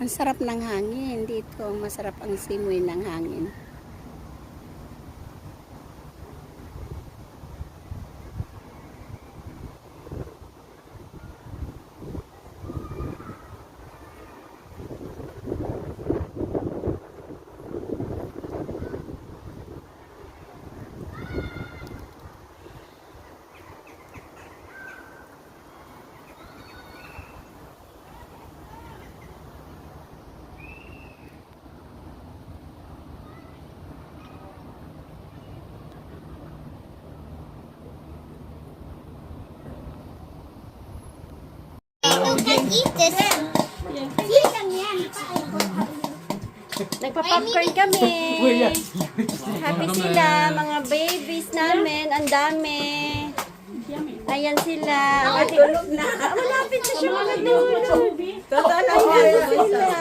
Ang sarap ng hangin dito. Masarap ang simoy ng hangin. Eat this. Nagpa-popcorn kami. Happy sila, mga babies namin. Ang dami. Ayan sila. Tulog na. Malapit na siya makatulog. Ayan sila.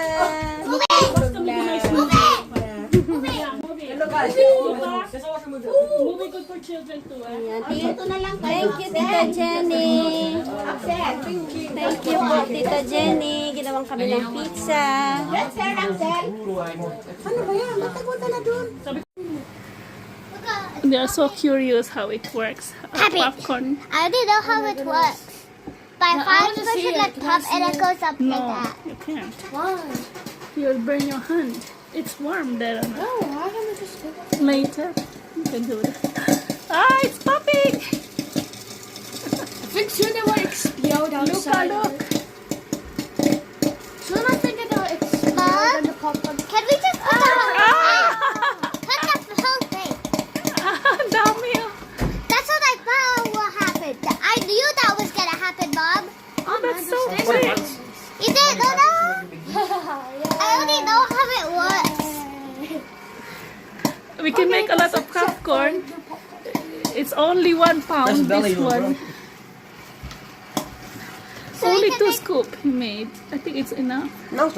Movie good for children too, eh? Thank you, Tita Jenny. Thank you po, Tita Jenny. Ginawang kami ng pizza. They are so curious how it works. Happy. Popcorn. I already know how it works. By five push it like top and it goes up like No, that. you can't. Why? You'll burn your hand. It's warm there. Oh, why don't we just do it? Later, you can do that. Ah, it's popping! I think soon it will explode outside. Look. Soon I think it will explode Mom? and the popcorn. Can we just put the whole Put the whole thing. Ang dami oh. That's what I thought will happen. I knew that was gonna happen, Mom. Oh, that's so quick. You didn't know that? I only know how it works. We can make a lot of popcorn. It's only 1 pound, this one. So we Only can 2 make scoop he made. I think it's enough. No,